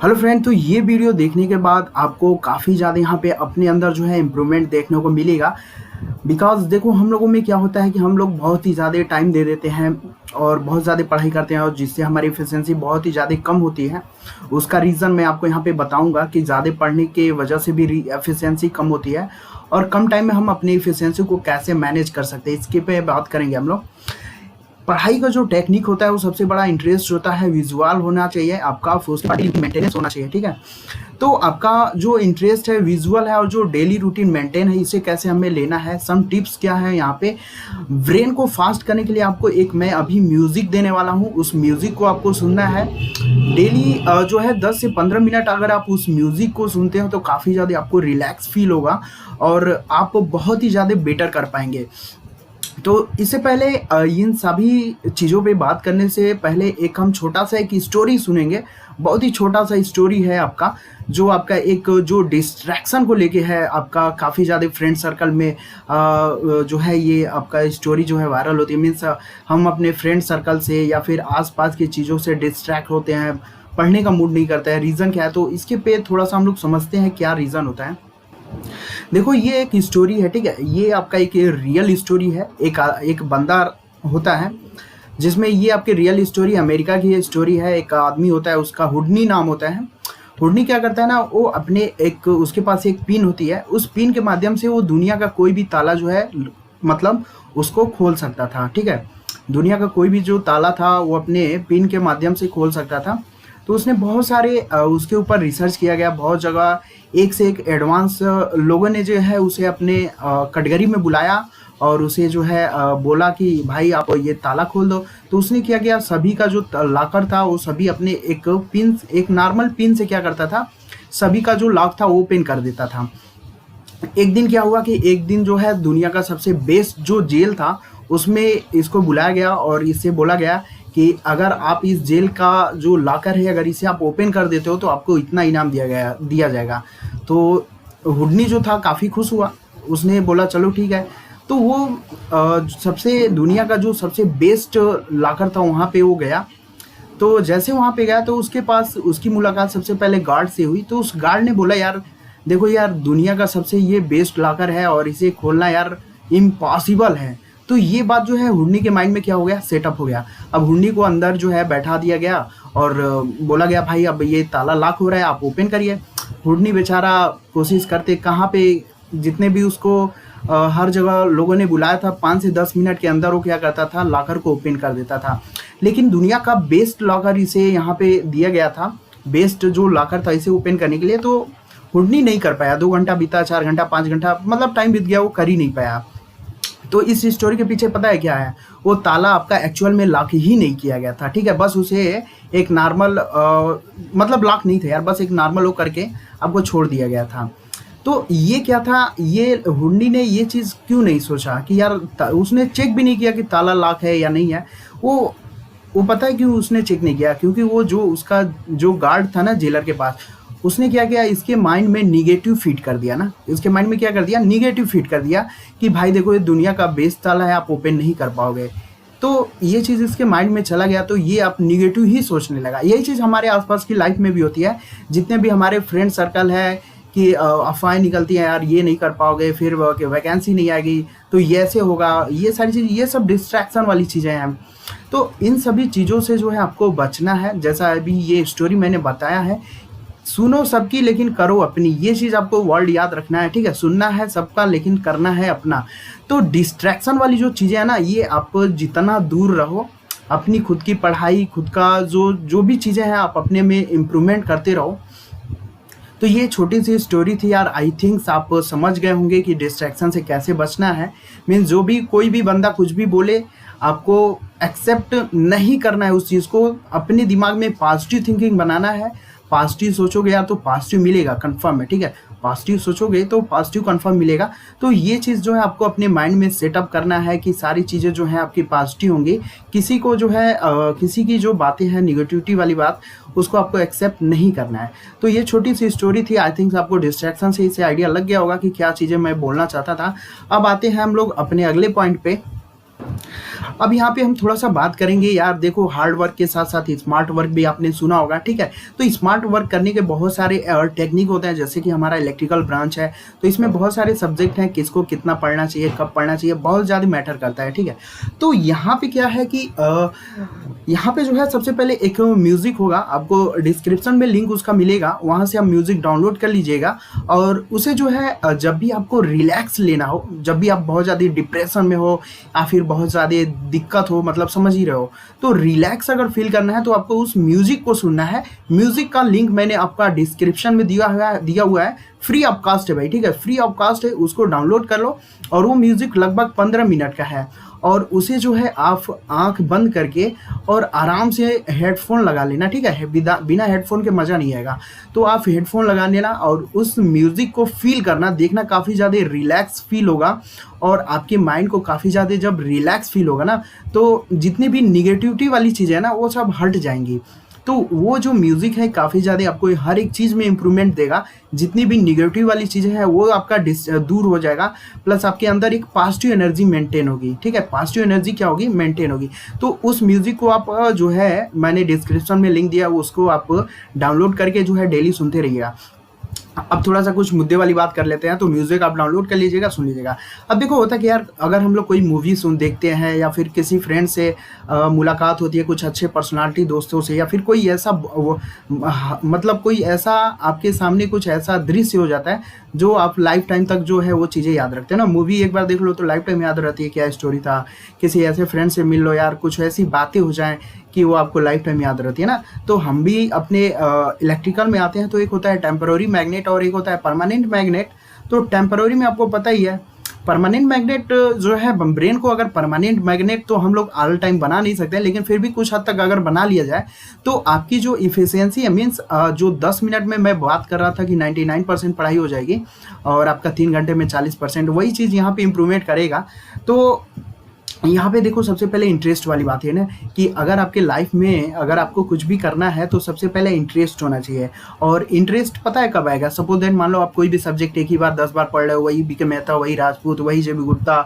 Hello friend, तो ये video देखने के बाद आपको काफ़ी ज़्यादा यहाँ पे अपने अंदर जो है इम्प्रूवमेंट देखने को मिलेगा। बिकॉज़ देखो, हम लोगों में क्या होता है कि हम लोग बहुत ही ज़्यादा टाइम दे देते हैं और बहुत ज़्यादा पढ़ाई करते हैं और जिससे हमारी एफिशिएंसी बहुत ही ज़्यादा कम होती है। उसका रीज़न मैं आपको यहाँ पे बताऊँगा कि ज़्यादा पढ़ने की वजह से भी एफिशिएंसी कम होती है और कम टाइम में हम अपनी एफिशिएंसी को कैसे मैनेज कर सकते हैं, इसके पे बात करेंगे हम लोग। पढ़ाई का जो टेक्निक होता है वो सबसे बड़ा इंटरेस्ट होता है विजुअल होना चाहिए आपका, फिर उसके बाद मेंटेनेंस होना चाहिए। ठीक है, तो आपका जो इंटरेस्ट है विजुअल है और जो डेली रूटीन मेंटेन है, इसे कैसे हमें लेना है, सम टिप्स क्या है यहाँ पे। ब्रेन को फास्ट करने के लिए आपको एक मैं अभी म्यूजिक देने वाला हूँ, उस म्यूजिक को आपको सुनना है डेली। जो है 10 से 15 मिनट अगर आप उस म्यूजिक को सुनते हो तो काफ़ी ज़्यादा आपको रिलैक्स फील होगा और आप बहुत ही ज़्यादा बेटर कर पाएंगे। तो इससे पहले इन सभी चीज़ों पे बात करने से पहले एक हम छोटा सा एक स्टोरी सुनेंगे। बहुत ही छोटा सा स्टोरी है आपका, जो आपका एक जो डिस्ट्रैक्शन को लेके है आपका। काफ़ी ज़्यादा फ्रेंड सर्कल में जो है ये आपका स्टोरी जो है वायरल होती है। मीन्स हम अपने फ्रेंड सर्कल से या फिर आसपास की चीज़ों से डिस्ट्रैक्ट होते हैं, पढ़ने का मूड नहीं करता है। रीज़न क्या है, तो इसके पे थोड़ा सा हम लोग समझते हैं क्या रीज़न होता है। देखो, ये एक स्टोरी है, ठीक है। ये आपका एक रियल स्टोरी है। एक बंदा होता है जिसमें ये आपकी रियल स्टोरी अमेरिका की स्टोरी है। एक आदमी होता है, उसका हुडनी नाम होता है। हुडनी क्या करता है ना, वो अपने एक उसके पास एक पिन होती है, उस पिन के माध्यम से वो दुनिया का कोई भी ताला जो है मतलब उसको खोल सकता था। ठीक है, दुनिया का कोई भी जो ताला था वो अपने पिन के माध्यम से खोल सकता था। तो उसने बहुत सारे उसके ऊपर रिसर्च किया गया, बहुत जगह एक से एक एडवांस लोगों ने जो है उसे अपने कटघरी में बुलाया और उसे जो है बोला कि भाई आप ये ताला खोल दो। तो उसने क्या किया, सभी का जो लॉकर था वो सभी अपने एक नॉर्मल पिन से क्या करता था, सभी का जो लॉक था वो ओपन कर देता था। एक दिन क्या हुआ कि एक दिन जो है दुनिया का सबसे बेस्ट जो जेल था उसमें इसको बुलाया गया और इससे बोला गया कि अगर आप इस जेल का जो लॉकर है अगर इसे आप ओपन कर देते हो तो आपको इतना इनाम दिया जाएगा। तो हुडनी जो था काफ़ी खुश हुआ, उसने बोला चलो ठीक है। तो वो सबसे दुनिया का जो सबसे बेस्ट लॉकर था वहाँ पे वो गया। तो जैसे वहाँ पे गया तो उसके पास उसकी मुलाकात सबसे पहले गार्ड से हुई। तो उस गार्ड ने बोला, यार देखो यार, दुनिया का सबसे ये बेस्ट लॉकर है और इसे खोलना यार इम्पॉसिबल है। तो ये बात जो है हुडनी के माइंड में क्या हो गया, सेटअप हो गया। अब हुडनी को अंदर जो है बैठा दिया गया और बोला गया भाई अब ये ताला लॉक हो रहा है, आप ओपन करिए। हुडनी बेचारा कोशिश करते, कहाँ पे जितने भी उसको हर जगह लोगों ने बुलाया था, 5 से 10 मिनट के अंदर वो क्या करता था, लॉकर को ओपन कर देता था। लेकिन दुनिया का बेस्ट लॉकर इसे यहाँ पे दिया गया था, बेस्ट जो लॉकर था इसे ओपन करने के लिए। तो हुडनी नहीं कर पाया। 2 घंटा बीता, 4 घंटा, 5 घंटा, मतलब टाइम बीत गया, वो कर ही नहीं पाया। तो इस स्टोरी के पीछे पता है क्या है, वो ताला आपका एक्चुअल में लॉक ही नहीं किया गया था। ठीक है, बस उसे एक नॉर्मल मतलब लॉक नहीं था यार, बस एक नॉर्मल वो करके आपको छोड़ दिया गया था। तो ये क्या था, ये हुडनी ने ये चीज़ क्यों नहीं सोचा कि यार, उसने चेक भी नहीं किया कि ताला लॉक है या नहीं है। वो पता है क्यों उसने चेक नहीं किया, क्योंकि वो जो उसका जो गार्ड था ना जेलर के पास, उसने क्या किया, इसके माइंड में निगेटिव फीड कर दिया ना। इसके माइंड में क्या कर दिया, निगेटिव फीड कर दिया कि भाई देखो ये दुनिया का बेस्ट ताला है, आप ओपन नहीं कर पाओगे। तो ये चीज़ इसके माइंड में चला गया, तो ये आप निगेटिव ही सोचने लगा। यही चीज़ हमारे आसपास की लाइफ में भी होती है। जितने भी हमारे फ्रेंड सर्कल है कि अफवाहें निकलती हैं, यार ये नहीं कर पाओगे, फिर वैकेंसी नहीं आएगी, तो ये ऐसे होगा, ये सारी चीज़, ये सब डिस्ट्रैक्शन वाली चीज़ें हैं। तो इन सभी चीज़ों से जो है आपको बचना है। जैसा अभी ये स्टोरी मैंने बताया है, सुनो सबकी लेकिन करो अपनी, ये चीज़ आपको वर्ड याद रखना है। ठीक है, सुनना है सबका लेकिन करना है अपना। तो डिस्ट्रैक्शन वाली जो चीज़ें हैं ना, ये आप जितना दूर रहो, अपनी खुद की पढ़ाई, खुद का जो भी चीज़ें हैं आप अपने में इम्प्रूवमेंट करते रहो। तो ये छोटी सी स्टोरी थी यार। आई थिंक्स आप समझ गए होंगे कि डिस्ट्रैक्शन से कैसे बचना है। मीन्स जो भी कोई भी बंदा कुछ भी बोले, आपको एक्सेप्ट नहीं करना है उस चीज़ को। अपने दिमाग में पॉजिटिव थिंकिंग बनाना है। पॉजिटिव सोचोगे यार तो पॉजिटिव मिलेगा, कंफर्म है। ठीक है, पॉजिटिव सोचोगे तो पॉजिटिव कंफर्म मिलेगा। तो ये चीज़ जो है आपको अपने माइंड में सेटअप करना है कि सारी चीज़ें जो हैं आपकी पॉजिटिव होंगी। किसी को जो है किसी की जो बातें हैं निगेटिविटी वाली बात, उसको आपको एक्सेप्ट नहीं करना है। तो ये छोटी सी स्टोरी थी। आई थिंक आपको डिस्ट्रैक्शन से इससे आइडिया लग गया होगा कि क्या चीज़ें मैं बोलना चाहता था। अब आते हैं हम लोग अपने अगले पॉइंट पे। अब यहाँ पे हम थोड़ा सा बात करेंगे यार, देखो हार्ड वर्क के साथ साथ स्मार्ट वर्क भी आपने सुना होगा, ठीक है। तो स्मार्ट वर्क करने के बहुत सारे टेक्निक होते हैं, जैसे कि हमारा इलेक्ट्रिकल ब्रांच है, तो इसमें बहुत सारे सब्जेक्ट हैं, किसको कितना पढ़ना चाहिए, कब पढ़ना चाहिए, बहुत ज़्यादा मैटर करता है, ठीक है। तो यहाँ पे क्या है कि यहाँ पे जो है सबसे पहले एक म्यूज़िक होगा, आपको डिस्क्रिप्शन में लिंक उसका मिलेगा, वहाँ से आप म्यूज़िक डाउनलोड कर लीजिएगा। और उसे जो है जब भी आपको रिलैक्स लेना हो, जब भी आप बहुत ज़्यादा डिप्रेशन में हो या फिर बहुत ज़्यादा दिक्कत हो, मतलब समझ ही रहे हो, तो रिलैक्स अगर फील करना है तो आपको उस म्यूज़िक को सुनना है। म्यूज़िक का लिंक मैंने आपका डिस्क्रिप्शन में दिया हुआ है, फ्री ऑफ कास्ट है भाई, ठीक है, फ्री ऑफ कास्ट है, उसको डाउनलोड कर लो। और वो म्यूज़िक लगभग 15 मिनट का है, और उसे जो है आप आंख बंद करके और आराम से हेडफोन लगा लेना, ठीक है। बिना हेडफोन के मज़ा नहीं आएगा, तो आप हेडफोन लगा लेना और उस म्यूज़िक को फील करना, देखना काफ़ी ज़्यादा रिलैक्स फील होगा। और आपके माइंड को काफ़ी ज़्यादा जब रिलैक्स फील होगा ना, तो जितनी भी निगेटिविटी वाली चीज़ें हैं ना, वो सब हट जाएंगी। तो वो जो म्यूज़िक है काफ़ी ज़्यादा आपको हर एक चीज़ में इम्प्रूवमेंट देगा, जितनी भी निगेटिव वाली चीज़ें हैं वो आपका दूर हो जाएगा, प्लस आपके अंदर एक पॉजिटिव एनर्जी मेंटेन होगी, ठीक है। पॉजिटिव एनर्जी क्या होगी, मेंटेन होगी। तो उस म्यूज़िक को आप जो है मैंने डिस्क्रिप्शन में लिंक दिया, उसको आप डाउनलोड करके जो है डेली सुनते रहिएगा। अब थोड़ा सा कुछ मुद्दे वाली बात कर लेते हैं। तो म्यूज़िक आप डाउनलोड कर लीजिएगा, सुन लीजिएगा। अब देखो होता कि यार, अगर हम लोग कोई मूवी देखते हैं या फिर किसी फ्रेंड से मुलाकात होती है, कुछ अच्छे पर्सनालिटी दोस्तों से, या फिर कोई ऐसा मतलब कोई ऐसा आपके सामने कुछ ऐसा दृश्य हो जाता है जो आप लाइफ टाइम तक जो है वो चीज़ें याद रखते हैं ना। मूवी एक बार देख लो तो लाइफ टाइम याद रहती है, क्या स्टोरी था, किसी ऐसे फ्रेंड से मिल लो यार, कुछ ऐसी बातें हो जाएं कि वो आपको लाइफ टाइम याद रहती है ना। तो हम भी अपने इलेक्ट्रिकल में आते हैं, तो एक होता है टेम्पररी मैग्नेट और एक होता है परमानेंट मैग्नेट। तो टेम्पररी में आपको पता ही है, परमानेंट मैग्नेट जो है ब्रेन को, अगर परमानेंट मैग्नेट तो हम लोग ऑल टाइम बना नहीं सकते, लेकिन फिर भी कुछ हद तक अगर बना लिया जाए तो आपकी जो इफिशियंसी है, मीन्स जो 10 मिनट में मैं बात कर रहा था कि 99% पढ़ाई हो जाएगी और आपका 3 घंटे में 40%, वही चीज़ यहाँ पे इम्प्रूवमेंट करेगा। तो यहाँ पे देखो सबसे पहले इंटरेस्ट वाली बात है ना, कि अगर आपके लाइफ में अगर आपको कुछ भी करना है तो सबसे पहले इंटरेस्ट होना चाहिए। और इंटरेस्ट पता है कब आएगा, सपोज दैट मान लो आप कोई भी सब्जेक्ट एक ही बार 10 बार पढ़ रहे हो, वही बीके मेहता, वही राजपूत, वही जेबी गुप्ता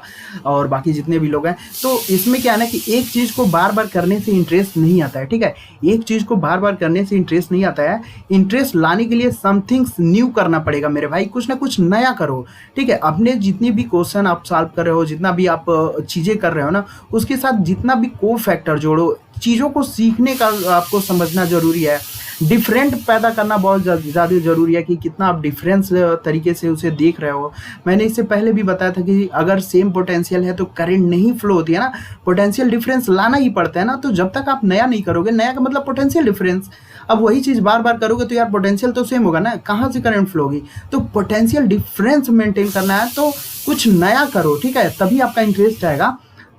और बाकी जितने भी लोग हैं। तो इसमें क्या है ना कि एक चीज़ को बार बार करने से इंटरेस्ट नहीं आता है, ठीक है। एक चीज़ को बार बार करने से इंटरेस्ट नहीं आता है। इंटरेस्ट लाने के लिए समथिंग्स न्यू करना पड़ेगा मेरे भाई, कुछ ना कुछ नया करो, ठीक है। अपने जितनी भी क्वेश्चन आप सॉल्व कर रहे हो, जितना भी आप चीज़ें कर रहे हो ना, उसके साथ जितना भी को फैक्टर जोड़ो, चीज़ों को सीखने का आपको समझना जरूरी है। डिफरेंट पैदा करना बहुत ज़्यादा ज़रूरी है, कि कितना आप डिफरेंस तरीके से उसे देख रहे हो। मैंने इससे पहले भी बताया था कि अगर सेम पोटेंशियल है तो करंट नहीं फ्लो होती है ना, पोटेंशियल डिफरेंस लाना ही पड़ता है ना। तो जब तक आप नया नहीं करोगे, नया का मतलब पोटेंशियल डिफरेंस, अब वही चीज़ बार बार करोगे तो यार पोटेंशियल तो सेम होगा ना, कहाँ से करंट फ्लो होगी। तो पोटेंशियल डिफरेंस मेंटेन करना है तो कुछ नया करो, ठीक है, तभी आपका इंटरेस्ट आएगा।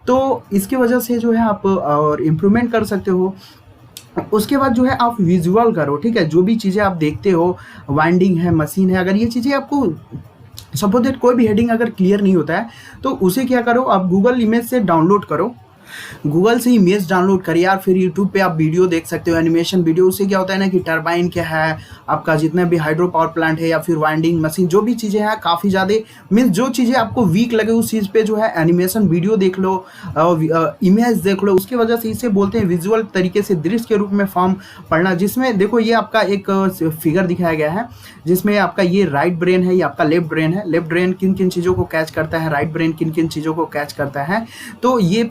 तो इसकी वजह से जो है आप और इम्प्रूवमेंट कर सकते हो। उसके बाद जो है आप विजुअल करो, ठीक है। जो भी चीज़ें आप देखते हो, वाइंडिंग है, मशीन है, अगर ये चीज़ें आपको सपोज दैट कोई भी हेडिंग अगर क्लियर नहीं होता है तो उसे क्या करो, आप गूगल इमेज से डाउनलोड करो, गूगल से इमेज डाउनलोड करिए, यार फिर यूट्यूब पे आप वीडियो देख सकते हो, एनिमेशन वीडियो। उससे क्या होता है ना कि टरबाइन क्या है, आपका जितना भी हाइड्रो पावर प्लांट है या फिर वाइंडिंग मशीन, जो भी चीज़ें हैं काफ़ी ज़्यादा, मीन्स जो चीज़ें आपको वीक लगे उस चीज़ पे जो है एनिमेशन वीडियो देख लो, इमेज देख लो। उसकी वजह से इसे बोलते हैं विजुअल तरीके से दृश्य के रूप में फॉर्म पढ़ना, जिसमें देखो ये आपका एक फिगर दिखाया गया है, जिसमें आपका ये राइट ब्रेन है, ये आपका लेफ्ट ब्रेन है। लेफ्ट ब्रेन किन किन चीज़ों को कैच करता है, राइट ब्रेन किन किन चीज़ों को कैच करता है। तो ये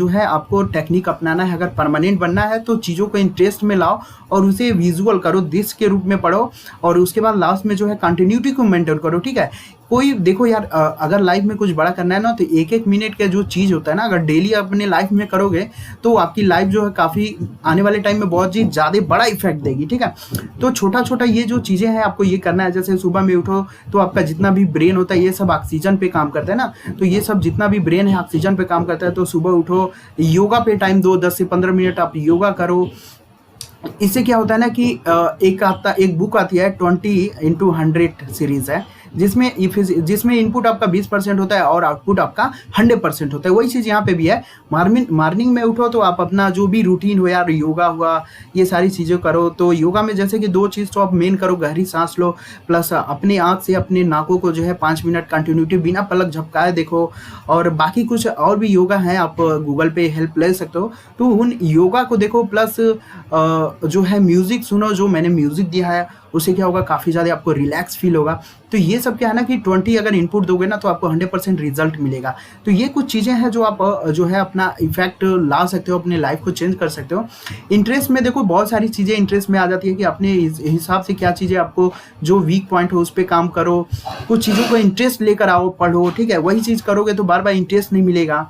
जो है आपको टेक्निक अपनाना है। अगर परमानेंट बनना है तो चीज़ों को इंटरेस्ट में लाओ और उसे विजुअल करो, दृश्य के रूप में पढ़ो, और उसके बाद लास्ट में जो है कंटिन्यूटी को मेंटेन करो, ठीक है। कोई देखो यार, अगर लाइफ में कुछ बड़ा करना है ना, तो एक एक मिनट का जो चीज़ होता है ना, अगर डेली अपने लाइफ में करोगे तो आपकी लाइफ जो है काफ़ी आने वाले टाइम में बहुत ही ज़्यादा बड़ा इफेक्ट देगी, ठीक है। तो छोटा छोटा ये जो चीज़ें हैं आपको ये करना है। जैसे सुबह में उठो तो आपका जितना भी ब्रेन होता है ये सब ऑक्सीजन पे काम करता है ना, तो ये सब जितना भी ब्रेन है ऑक्सीजन पे काम करता है। तो सुबह उठो, योगा पे टाइम दो, 10 से 15 मिनट आप योगा करो। इससे क्या होता है ना कि एक बुक आती है 20 into 100 सीरीज़ है, जिसमें इनपुट आपका 20% होता है और आउटपुट आपका 100% होता है। वही चीज़ यहाँ पे भी है। मॉर्निंग में उठो तो आप अपना जो भी रूटीन हो यार, योगा हुआ, ये सारी चीज़ें करो। तो योगा में जैसे कि 2 चीज़ तो आप मेन करो, गहरी सांस लो, प्लस अपनी आँख से अपने नाकों को जो है 5 मिनट कंटिन्यूटी बिना पलक झपकाए देखो। और बाकी कुछ और भी योगा है, आप गूगल पे हेल्प ले सकते हो, तो उन योगा को देखो। प्लस जो है म्यूज़िक सुनो, जो मैंने म्यूज़िक दिया है उससे क्या होगा, काफ़ी ज़्यादा आपको रिलैक्स फील होगा। तो ये सब क्या है ना कि 20 अगर इनपुट दोगे ना तो आपको 100% रिजल्ट मिलेगा। तो ये कुछ चीज़ें हैं जो आप जो है अपना इफेक्ट ला सकते हो, अपने लाइफ को चेंज कर सकते हो। इंटरेस्ट में देखो बहुत सारी चीज़ें इंटरेस्ट में आ जाती है कि अपने हिसाब से क्या चीज़ें आपको जो वीक पॉइंट हो उस पर काम करो, कुछ चीज़ों को इंटरेस्ट लेकर आओ, पढ़ो, ठीक है। वही चीज़ करोगे तो बार बार इंटरेस्ट नहीं मिलेगा।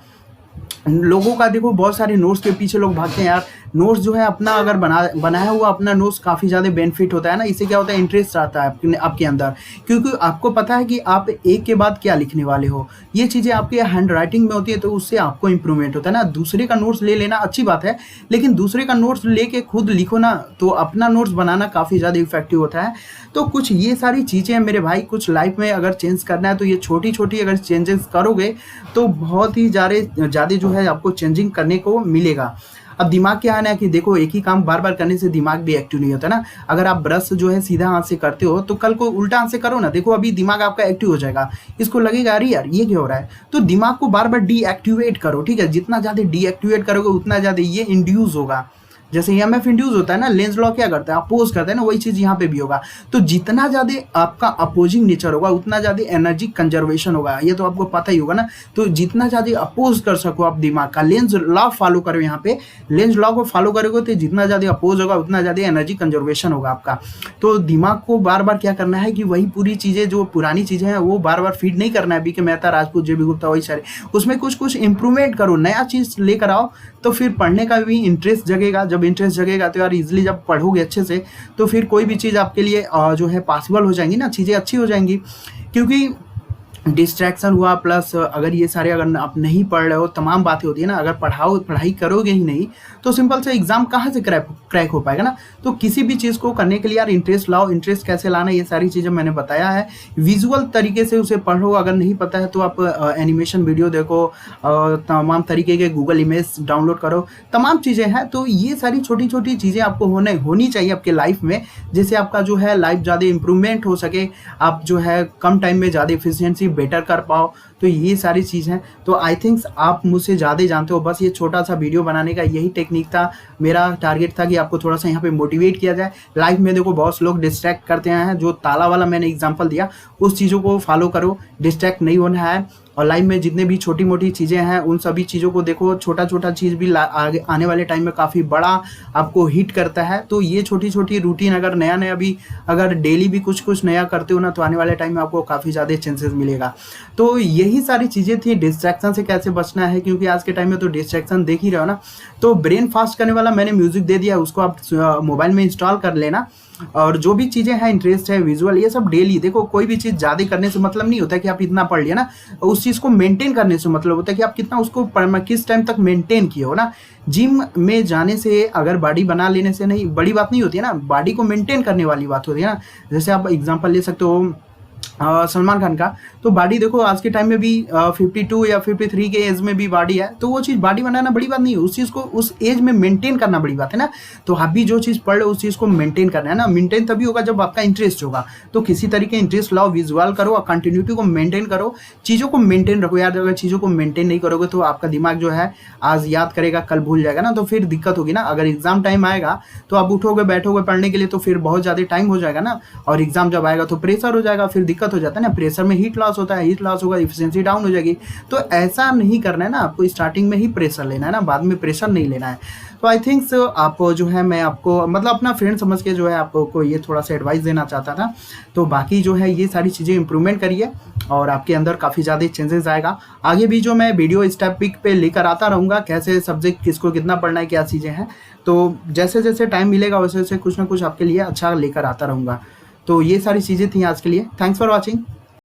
लोगों का देखो बहुत सारे नोट्स के पीछे लोग भागते हैं यार। नोट्स जो है अपना अगर बनाया हुआ अपना नोट्स काफ़ी ज़्यादा बेनिफिट होता है ना। इससे क्या होता है, इंटरेस्ट आता है आपके अंदर, क्योंकि आपको पता है कि आप एक के बाद क्या लिखने वाले हो। ये चीज़ें आपके हैंड राइटिंग में होती है तो उससे आपको इंप्रूवमेंट होता है ना। दूसरे का नोट्स ले लेना अच्छी बात है, लेकिन दूसरे का नोट्स लेके खुद लिखो ना तो अपना नोट्स बनाना काफ़ी ज़्यादा इफेक्टिव होता है। तो कुछ ये सारी चीज़ें हैं मेरे भाई, कुछ लाइफ में अगर चेंज करना है तो ये छोटी छोटी अगर चेंजेस करोगे तो बहुत ही ज़्यादा जो है आपको चेंजिंग करने को मिलेगा। अब दिमाग क्या है ना कि देखो एक ही काम बार बार करने से दिमाग भी एक्टिव नहीं होता ना। अगर आप ब्रश जो है सीधा हाथ से करते हो तो कल को उल्टा हाथ से करो ना, देखो अभी दिमाग आपका एक्टिव हो जाएगा। इसको लगेगा अरे यार ये क्या हो रहा है, तो दिमाग को बार बार डीएक्टिवेट करो, ठीक है। जितना ज़्यादा डीएक्टिवेट करोगे उतना ज़्यादा ये इंड्यूस होगा। जैसे EMF इंड्यूस होता है ना, लेंस लॉ क्या करता है, अपोज करता है ना, वही चीज़ यहाँ पे भी होगा। तो जितना ज़्यादा आपका अपोजिंग नेचर होगा उतना ज़्यादा एनर्जी कंजर्वेशन होगा, ये तो आपको पता ही होगा ना। तो जितना ज़्यादा अपोज कर सको आप दिमाग का, लेंस लॉ फॉलो करो, यहाँ पे लेंस लॉ को फॉलो करोगे तो जितना ज़्यादा अपोज होगा उतना ज़्यादा एनर्जी कंजर्वेशन होगा आपका। तो दिमाग को बार बार क्या करना है कि वही पूरी चीज़ें जो पुरानी चीज़ें हैं वो बार बार फीड नहीं करना है। BK मेहता, राजपूत, JB गुप्ता, वही सारे, उसमें कुछ कुछ इंप्रूवमेंट करो, नया चीज़ लेकर आओ, तो फिर पढ़ने का भी इंटरेस्ट जगेगा। जब इंटरेस्ट जगेगा तो यार इजीली जब पढ़ोगे अच्छे से तो फिर कोई भी चीज़ आपके लिए जो है पॉसिबल हो जाएंगी ना, चीज़ें अच्छी हो जाएंगी। क्योंकि डिस्ट्रैक्शन हुआ प्लस अगर ये सारे अगर आप नहीं पढ़ रहे हो, तमाम बातें होती है ना, अगर पढ़ाई करोगे ही नहीं तो सिंपल से एग्जाम कहाँ से क्रैक हो पाएगा ना। तो किसी भी चीज़ को करने के लिए यार इंटरेस्ट लाओ। इंटरेस्ट कैसे लाना, ये सारी चीज़ें मैंने बताया है। विजुअल तरीके से उसे पढ़ो, अगर नहीं पता है तो आप एनिमेशन वीडियो देखो, तमाम तरीके के गूगल इमेज डाउनलोड करो, तमाम चीज़ें हैं। तो ये सारी छोटी छोटी चीज़ें आपको होनी चाहिए आपके लाइफ में, जिससे आपका जो है लाइफ ज़्यादा इंप्रूवमेंट हो सके, आप जो है कम टाइम में ज़्यादा एफिशिएंसी बेटर कर पाओ। तो ये सारी चीज़ हैं। तो आई थिंक्स आप मुझसे ज़्यादा जानते हो। बस ये छोटा सा वीडियो बनाने का यही टेक्निक था, मेरा टारगेट था कि आपको थोड़ा सा यहाँ पे मोटिवेट किया जाए। लाइफ में देखो बहुत लोग डिस्ट्रैक्ट करते हैं, जो ताला वाला मैंने एग्जांपल दिया उस चीज़ों को फॉलो करो, डिस्ट्रैक्ट नहीं होना है। और लाइफ में जितने भी छोटी मोटी चीज़ें हैं उन सभी चीज़ों को देखो, छोटा छोटा चीज़ भी आगे आने वाले टाइम में काफ़ी बड़ा आपको हिट करता है। तो ये छोटी छोटी रूटीन अगर नया भी अगर डेली भी कुछ कुछ नया करते हो ना तो आने वाले टाइम में आपको काफ़ी ज़्यादा चांसेस मिलेगा। तो यही सारी चीज़ें थी, डिस्ट्रैक्शन से कैसे बचना है, क्योंकि आज के टाइम में तो डिस्ट्रैक्शन देख ही रहे हो ना। तो ब्रेन फास्ट करने वाला मैंने म्यूज़िक दे दिया, उसको आप मोबाइल में इंस्टॉल कर लेना। और जो भी चीज़ें हैं, इंटरेस्ट है, विजुअल, ये सब डेली देखो। कोई भी चीज़ ज़्यादा करने से मतलब नहीं होता कि आप इतना पढ़ लिया ना, उस चीज़ को मेंटेन करने से मतलब होता है कि आप कितना उसको किस टाइम तक मेंटेन किए हो ना। जिम में जाने से अगर बॉडी बना लेने से नहीं बड़ी बात नहीं होती है ना, बॉडी को मेंटेन करने वाली बात होती है ना। जैसे आप एग्जांपल ले सकते हो सलमान खान का, तो बॉडी देखो आज के टाइम में भी 52 या 53 के एज में भी बॉडी है, तो वो चीज़ बॉडी बनाना बड़ी बात नहीं है, उस चीज़ को उस एज में मेंटेन करना बड़ी बात है ना। तो आप भी जो चीज़ पढ़ रहे हो उस चीज़ को मेंटेन करना है ना। मेंटेन तभी होगा जब आपका इंटरेस्ट होगा। तो किसी तरीके इंटरेस्ट लाओ, विजुअल करो और कंटिन्यूटी को मेंटेन करो, चीज़ों को मेंटेन रखो यार। अगर चीज़ों को मेंटेन नहीं करोगे तो आपका दिमाग जो है आज याद करेगा कल भूल जाएगा ना, तो फिर दिक्कत होगी ना। अगर एग्जाम टाइम आएगा तो आप उठोगे बैठोगे पढ़ने के लिए तो फिर बहुत ज़्यादा टाइम हो जाएगा ना, और एग्जाम जब आएगा तो प्रेशर हो जाएगा, फिर दिक्कत हो जाता है ना। प्रेशर में हीट लॉस होता है, हीट लॉस होगा, एफिशिएंसी डाउन हो जाएगी। तो ऐसा नहीं करना है ना, आपको स्टार्टिंग में ही प्रेशर लेना है ना, बाद में प्रेशर नहीं लेना है। तो आई थिंक्स आप जो है मैं आपको मतलब अपना फ्रेंड समझ के जो है आपको ये थोड़ा सा एडवाइस देना चाहता था। तो बाकी जो है ये सारी चीज़ें इंप्रूवमेंट करिए और आपके अंदर काफ़ी ज़्यादा चेंजेस आएगा। आगे भी जो मैं वीडियो इस टॉपिक पे लेकर आता रहूँगा, कैसे सब्जेक्ट किसको कितना पढ़ना है, क्या चीज़ें हैं। तो जैसे जैसे टाइम मिलेगा वैसे वैसे कुछ ना कुछ आपके लिए अच्छा लेकर आता रहूँगा। तो ये सारी चीज़ें थी आज के लिए। Thanks for watching.